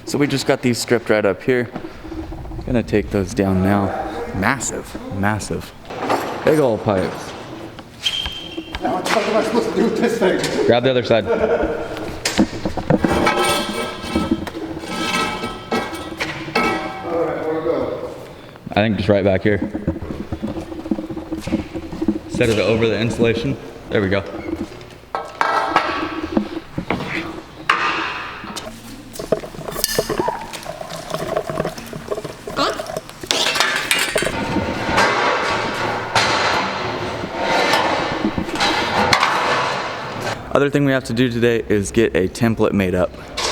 So we just got these stripped right up here. Gonna take those down now. Massive, massive. Big old pipes. Now, what am I supposed to do with this thing? Grab the other side. Alright, where to go? I think just right back here. Set it over the insulation. There we go. Other thing we have to do today is get a template made up.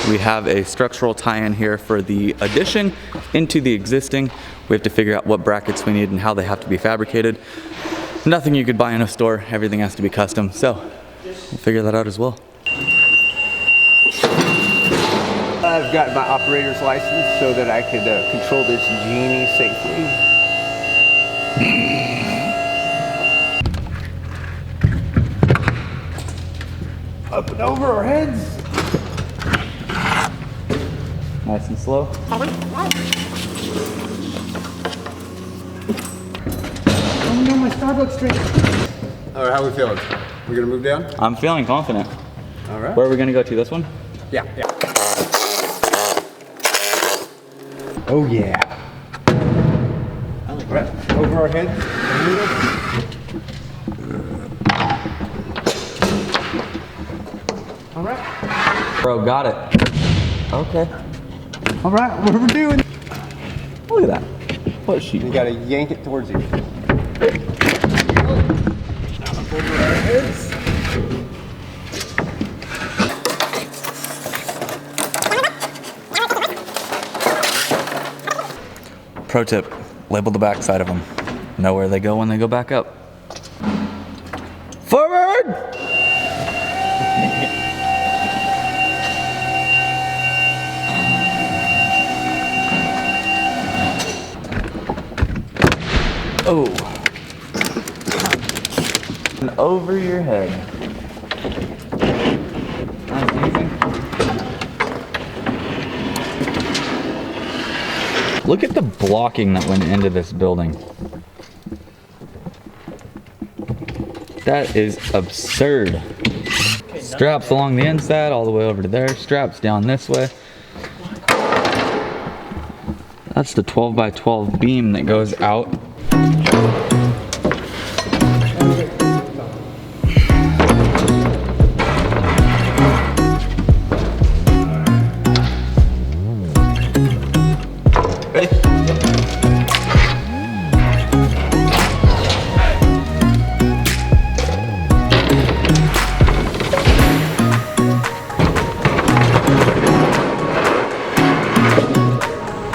We have a structural tie-in here for the addition into the existing. We have to figure out what brackets we need and how they have to be fabricated. Nothing you could buy in a store, everything has to be custom, so we'll figure that out as well. I've got my operator's license so that I could control this genie safely. Up and over our heads. Nice and slow. Oh no, my Starbucks drink. Alright, how are we feeling? We gonna move down? I'm feeling confident. Alright. Where are we gonna go to? This one? Yeah. Oh yeah. Right, over our heads. Alright. Bro, got it. Okay. Alright, what are we doing? Look at that. What sheet? You gotta yank it towards you. Over our heads. Pro tip, label the back side of them. Know where they go when they go back up. Forward! Oh. And over your head. Nice and easy. Look at the blocking that went into this building. That is absurd. Straps along the inside all the way over to there. Straps down this way. That's the 12 by 12 beam that goes out. Ready?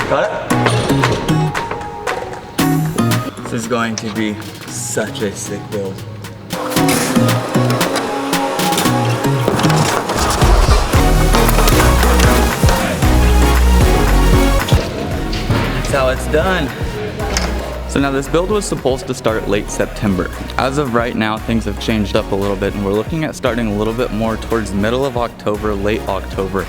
Got it? This is going to be such a sick build. That's how it's done. So now this build was supposed to start late September. As of right now, things have changed up a little bit and we're looking at starting a little bit more towards the middle of October, late October,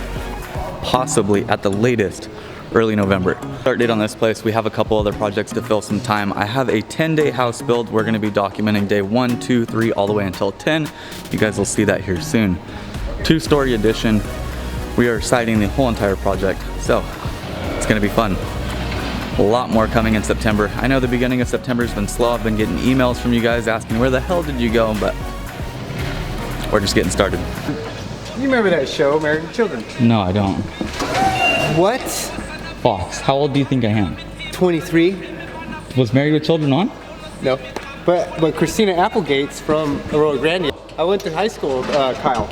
possibly at the latest, early November. Start date on this place, we have a couple other projects to fill some time. I have a 10-day house build. We're gonna be documenting day 1, 2, 3, all the way until 10. You guys will see that here soon. 2-story addition. We are siting the whole entire project, so it's gonna be fun. A lot more coming in September. I know the beginning of September has been slow. I've been getting emails from you guys asking where the hell did you go, but we're just getting started. You remember that show, Married with Children? No, I don't. What? Fox, how old do you think I am? 23? Was Married with Children on? No. But Christina Applegate's from Arroyo Grande. I went to high school with Kyle.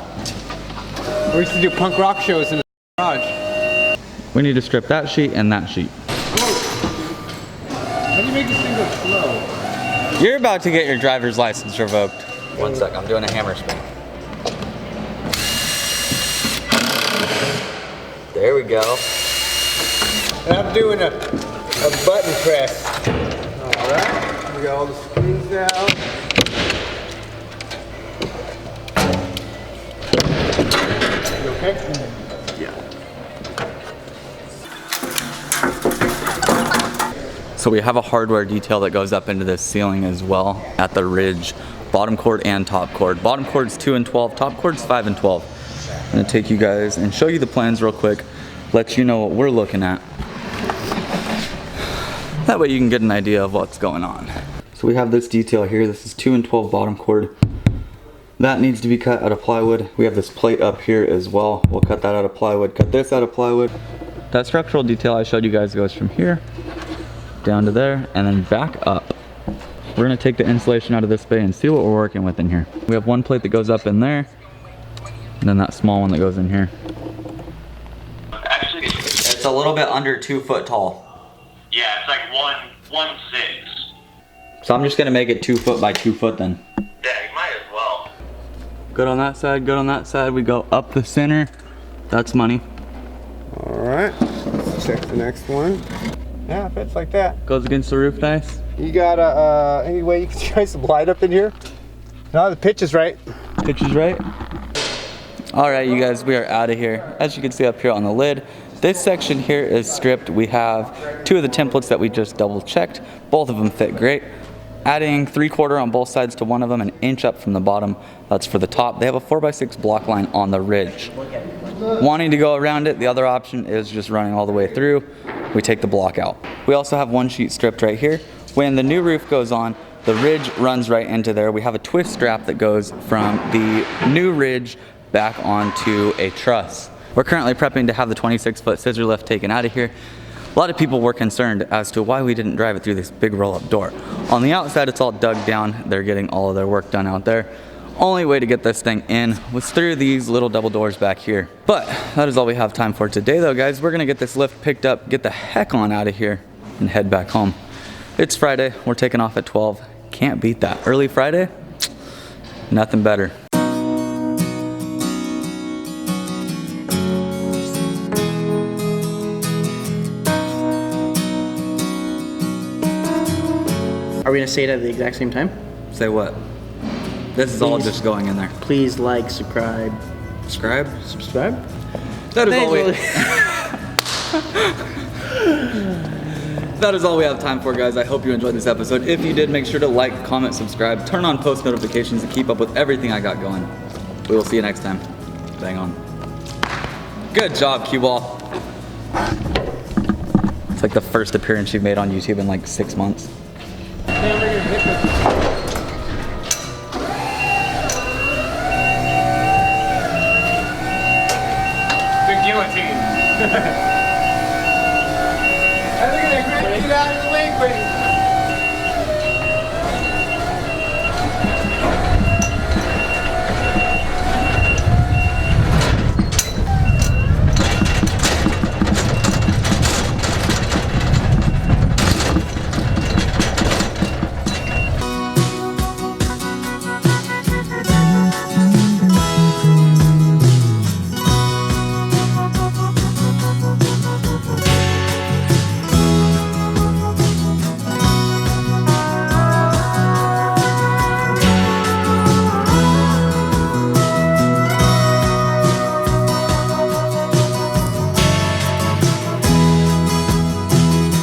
We used to do punk rock shows in the garage. We need to strip that sheet and that sheet. How do you make this thing go slow? You're about to get your driver's license revoked. One sec, I'm doing a hammer spin. There we go. And I'm doing a button press. Alright, we got all the screws out. You okay? Yeah. So we have a hardware detail that goes up into this ceiling as well at the ridge. Bottom cord and top cord. Bottom cord's 2 and 12, top cord's 5 and 12. I'm gonna take you guys and show you the plans real quick, let you know what we're looking at. That way you can get an idea of what's going on. So we have this detail here. This is 2 and 12 bottom cord. That needs to be cut out of plywood. We have this plate up here as well. We'll cut that out of plywood, cut this out of plywood. That structural detail I showed you guys goes from here down to there and then back up. We're gonna take the insulation out of this bay and see what we're working with in here. We have one plate that goes up in there and then that small one that goes in here. Actually, It's a little bit under 2 foot tall. yeah, it's like 1.6. So I'm just gonna make it 2 foot by 2 foot then. Yeah, you might as well. Good on that side, good on that side. We go up the center. That's money. All right, let's check the next one. Yeah, it fits like that. Goes against the roof nice. You got any way you can try some light up in here? No, the pitch is right. Pitch is right. All right, you guys, we are out of here. As you can see up here on the lid, this section here is stripped. We have 2 of the templates that we just double checked. Both of them fit great. Adding 3/4 on both sides to one of them, an inch up from the bottom. That's for the top. They have a 4x6 block line on the ridge. Wanting to go around it, the other option is just running all the way through. We take the block out. We also have one sheet stripped right here. When the new roof goes on, the ridge runs right into there. We have a twist strap that goes from the new ridge back onto a truss. We're currently prepping to have the 26-foot scissor lift taken out of here. A lot of people were concerned as to why we didn't drive it through this big roll-up door. On the outside, it's all dug down. They're getting all of their work done out there. Only way to get this thing in was through these little double doors back here. But that is all we have time for today though, guys. We're gonna get this lift picked up, get the heck on out of here, and head back home. It's Friday, we're taking off at 12. Can't beat that. Early Friday, nothing better. Are we gonna say it at the exact same time? Say what? This is all Please. just going in there. Please like, subscribe. Subscribe? Subscribe? That is all we... That is all we have time for, guys. I hope you enjoyed this episode. If you did, make sure to like, comment, subscribe, turn on post notifications to keep up with everything I got going. We will see you next time. Bang on. Good job, cue ball. It's like the first appearance you've made on YouTube in like 6 months. Get out of the way, Brady.